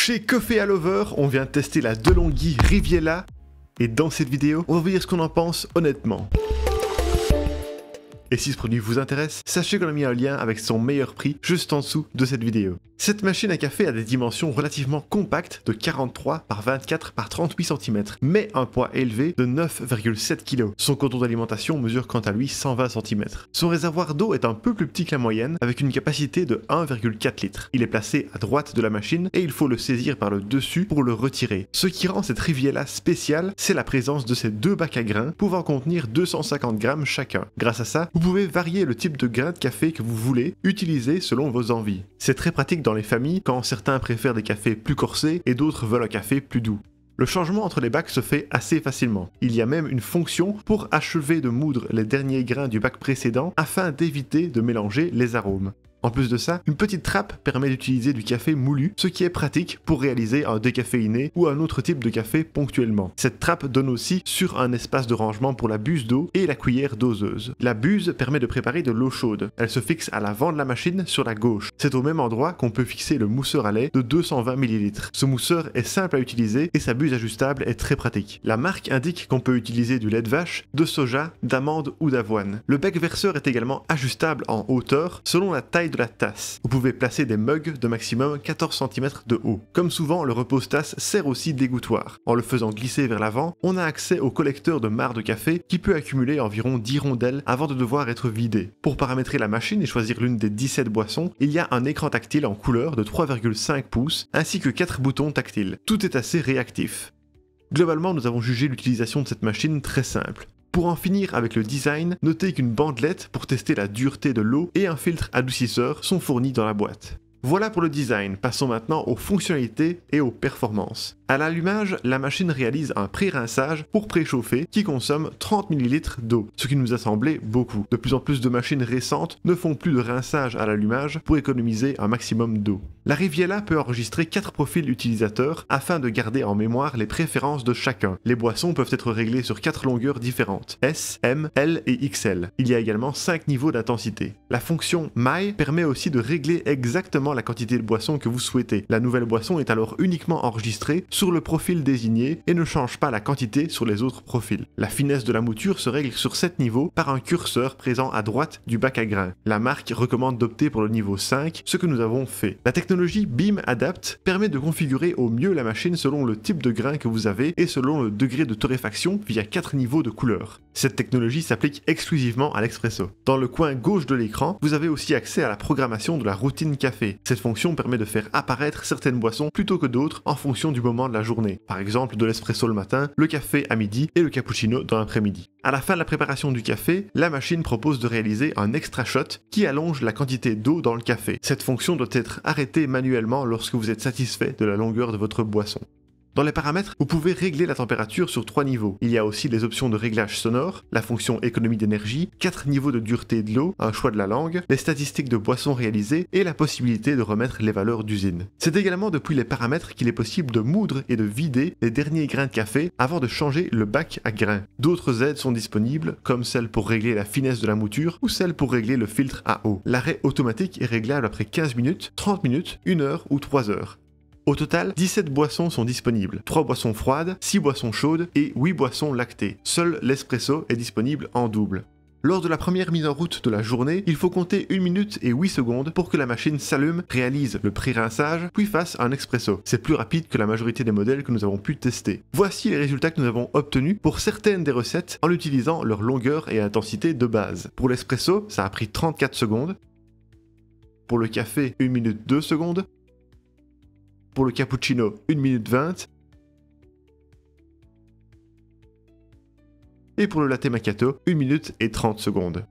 Chez Coffee Lover, on vient de tester la DeLonghi Riviera et dans cette vidéo, on va vous dire ce qu'on en pense honnêtement. Et si ce produit vous intéresse, sachez qu'on a mis un lien avec son meilleur prix juste en dessous de cette vidéo. Cette machine à café a des dimensions relativement compactes de 43 par 24 par 38 cm, mais un poids élevé de 9,7 kg. Son contour d'alimentation mesure quant à lui 120 cm. Son réservoir d'eau est un peu plus petit que la moyenne, avec une capacité de 1,4 litres. Il est placé à droite de la machine et il faut le saisir par le dessus pour le retirer. Ce qui rend cette Riviera spéciale, c'est la présence de ces deux bacs à grains pouvant contenir 250 grammes chacun. Grâce à ça, vous pouvez varier le type de grain de café que vous voulez utiliser selon vos envies. C'est très pratique dans les familles quand certains préfèrent des cafés plus corsés et d'autres veulent un café plus doux. Le changement entre les bacs se fait assez facilement. Il y a même une fonction pour achever de moudre les derniers grains du bac précédent afin d'éviter de mélanger les arômes. En plus de ça, une petite trappe permet d'utiliser du café moulu, ce qui est pratique pour réaliser un décaféiné ou un autre type de café ponctuellement. Cette trappe donne aussi sur un espace de rangement pour la buse d'eau et la cuillère doseuse. La buse permet de préparer de l'eau chaude. Elle se fixe à l'avant de la machine sur la gauche. C'est au même endroit qu'on peut fixer le mousseur à lait de 220 ml. Ce mousseur est simple à utiliser et sa buse ajustable est très pratique. La marque indique qu'on peut utiliser du lait de vache, de soja, d'amande ou d'avoine. Le bec verseur est également ajustable en hauteur selon la taille de la tasse. Vous pouvez placer des mugs de maximum 14 cm de haut. Comme souvent, le repose-tasse sert aussi d'égouttoir. En le faisant glisser vers l'avant, on a accès au collecteur de marc de café qui peut accumuler environ 10 rondelles avant de devoir être vidé. Pour paramétrer la machine et choisir l'une des 17 boissons, il y a un écran tactile en couleur de 3,5 pouces ainsi que 4 boutons tactiles. Tout est assez réactif. Globalement, nous avons jugé l'utilisation de cette machine très simple. Pour en finir avec le design, notez qu'une bandelette pour tester la dureté de l'eau et un filtre adoucisseur sont fournis dans la boîte. Voilà pour le design, passons maintenant aux fonctionnalités et aux performances. À l'allumage, la machine réalise un pré-rinçage pour préchauffer qui consomme 30 ml d'eau, ce qui nous a semblé beaucoup. De plus en plus de machines récentes ne font plus de rinçage à l'allumage pour économiser un maximum d'eau. La Riviera peut enregistrer 4 profils utilisateurs afin de garder en mémoire les préférences de chacun. Les boissons peuvent être réglées sur 4 longueurs différentes, S, M, L et XL. Il y a également 5 niveaux d'intensité. La fonction My permet aussi de régler exactement la quantité de boisson que vous souhaitez. La nouvelle boisson est alors uniquement enregistrée sur le profil désigné et ne change pas la quantité sur les autres profils. La finesse de la mouture se règle sur 7 niveaux par un curseur présent à droite du bac à grains. La marque recommande d'opter pour le niveau 5, ce que nous avons fait. La technologie Beam Adapt permet de configurer au mieux la machine selon le type de grain que vous avez et selon le degré de torréfaction via 4 niveaux de couleur. Cette technologie s'applique exclusivement à l'expresso. Dans le coin gauche de l'écran, vous avez aussi accès à la programmation de la routine café. Cette fonction permet de faire apparaître certaines boissons plutôt que d'autres en fonction du moment de la journée. Par exemple, de l'espresso le matin, le café à midi et le cappuccino dans l'après-midi. À la fin de la préparation du café, la machine propose de réaliser un extra shot qui allonge la quantité d'eau dans le café. Cette fonction doit être arrêtée manuellement lorsque vous êtes satisfait de la longueur de votre boisson. Dans les paramètres, vous pouvez régler la température sur 3 niveaux. Il y a aussi les options de réglage sonore, la fonction économie d'énergie, 4 niveaux de dureté de l'eau, un choix de la langue, les statistiques de boissons réalisées et la possibilité de remettre les valeurs d'usine. C'est également depuis les paramètres qu'il est possible de moudre et de vider les derniers grains de café avant de changer le bac à grains. D'autres aides sont disponibles, comme celle pour régler la finesse de la mouture ou celle pour régler le filtre à eau. L'arrêt automatique est réglable après 15 minutes, 30 minutes, 1 heure ou 3 heures. Au total, 17 boissons sont disponibles, 3 boissons froides, 6 boissons chaudes et 8 boissons lactées. Seul l'espresso est disponible en double. Lors de la première mise en route de la journée, il faut compter 1 minute et 8 secondes pour que la machine s'allume, réalise le pré-rinçage, puis fasse un expresso. C'est plus rapide que la majorité des modèles que nous avons pu tester. Voici les résultats que nous avons obtenus pour certaines des recettes en utilisant leur longueur et intensité de base. Pour l'espresso, ça a pris 34 secondes. Pour le café, 1 minute 2 secondes. Pour le cappuccino, 1 minute 20. Et pour le latte macchiato, 1 minute et 30 secondes.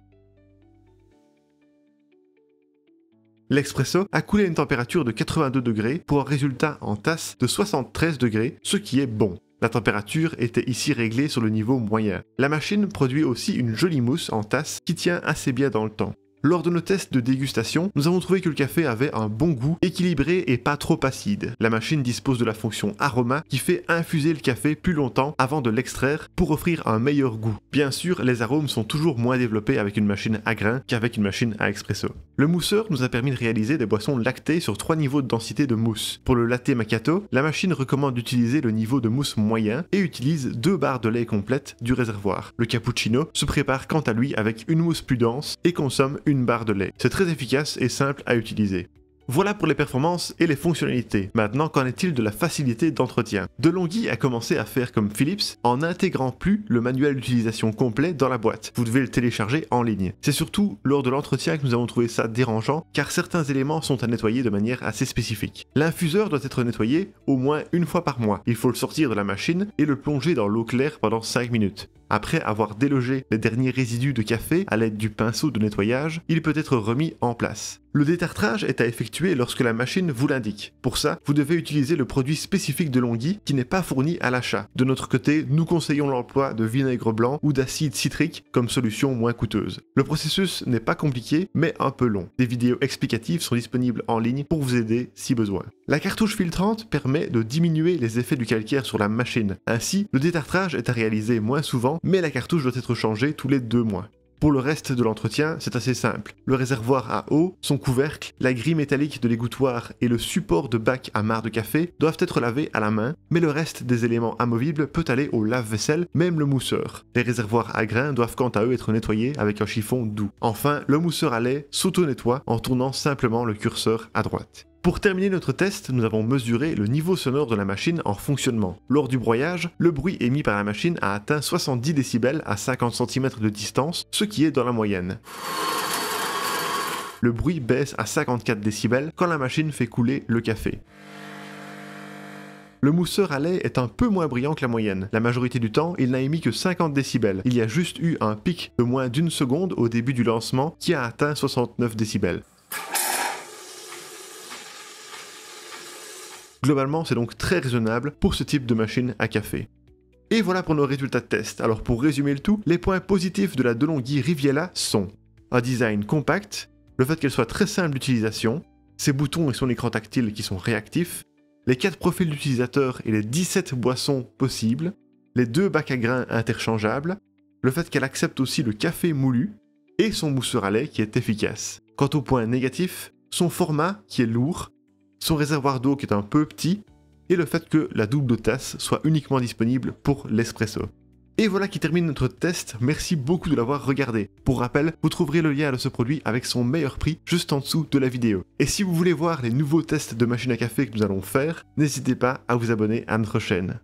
L'expresso a coulé à une température de 82 degrés pour un résultat en tasse de 73 degrés, ce qui est bon. La température était ici réglée sur le niveau moyen. La machine produit aussi une jolie mousse en tasse qui tient assez bien dans le temps. Lors de nos tests de dégustation, nous avons trouvé que le café avait un bon goût, équilibré et pas trop acide. La machine dispose de la fonction aroma qui fait infuser le café plus longtemps avant de l'extraire pour offrir un meilleur goût. Bien sûr, les arômes sont toujours moins développés avec une machine à grains qu'avec une machine à expresso. Le mousseur nous a permis de réaliser des boissons lactées sur 3 niveaux de densité de mousse. Pour le latte macchiato, la machine recommande d'utiliser le niveau de mousse moyen et utilise 2 barres de lait complètes du réservoir. Le cappuccino se prépare quant à lui avec une mousse plus dense et consomme 1 barre de lait. C'est très efficace et simple à utiliser. Voilà pour les performances et les fonctionnalités. Maintenant, qu'en est-il de la facilité d'entretien? DeLonghi a commencé à faire comme Philips en n'intégrant plus le manuel d'utilisation complet dans la boîte. Vous devez le télécharger en ligne. C'est surtout lors de l'entretien que nous avons trouvé ça dérangeant, car certains éléments sont à nettoyer de manière assez spécifique. L'infuseur doit être nettoyé au moins 1 fois par mois. Il faut le sortir de la machine et le plonger dans l'eau claire pendant 5 minutes. Après avoir délogé les derniers résidus de café à l'aide du pinceau de nettoyage, il peut être remis en place. Le détartrage est à effectuer lorsque la machine vous l'indique. Pour ça, vous devez utiliser le produit spécifique de DeLonghi qui n'est pas fourni à l'achat. De notre côté, nous conseillons l'emploi de vinaigre blanc ou d'acide citrique comme solution moins coûteuse. Le processus n'est pas compliqué, mais un peu long. Des vidéos explicatives sont disponibles en ligne pour vous aider si besoin. La cartouche filtrante permet de diminuer les effets du calcaire sur la machine. Ainsi, le détartrage est à réaliser moins souvent, mais la cartouche doit être changée tous les 2 mois. Pour le reste de l'entretien, c'est assez simple. Le réservoir à eau, son couvercle, la grille métallique de l'égouttoir et le support de bac à marc de café doivent être lavés à la main, mais le reste des éléments amovibles peut aller au lave-vaisselle, même le mousseur. Les réservoirs à grains doivent quant à eux être nettoyés avec un chiffon doux. Enfin, le mousseur à lait s'auto-nettoie en tournant simplement le curseur à droite. Pour terminer notre test, nous avons mesuré le niveau sonore de la machine en fonctionnement. Lors du broyage, le bruit émis par la machine a atteint 70 décibels à 50 cm de distance, ce qui est dans la moyenne. Le bruit baisse à 54 décibels quand la machine fait couler le café. Le mousseur à lait est un peu moins brillant que la moyenne. La majorité du temps, il n'a émis que 50 décibels. Il y a juste eu un pic de moins d'1 seconde au début du lancement qui a atteint 69 décibels. Globalement, c'est donc très raisonnable pour ce type de machine à café. Et voilà pour nos résultats de test. Alors pour résumer le tout, les points positifs de la DeLonghi Riviela sont un design compact, le fait qu'elle soit très simple d'utilisation, ses boutons et son écran tactile qui sont réactifs, les 4 profils d'utilisateurs et les 17 boissons possibles, les 2 bacs à grains interchangeables, le fait qu'elle accepte aussi le café moulu, et son mousseur à lait qui est efficace. Quant aux points négatifs, son format qui est lourd, son réservoir d'eau qui est un peu petit, et le fait que la double tasse soit uniquement disponible pour l'espresso. Et voilà qui termine notre test, merci beaucoup de l'avoir regardé. Pour rappel, vous trouverez le lien de ce produit avec son meilleur prix juste en dessous de la vidéo. Et si vous voulez voir les nouveaux tests de machine à café que nous allons faire, n'hésitez pas à vous abonner à notre chaîne.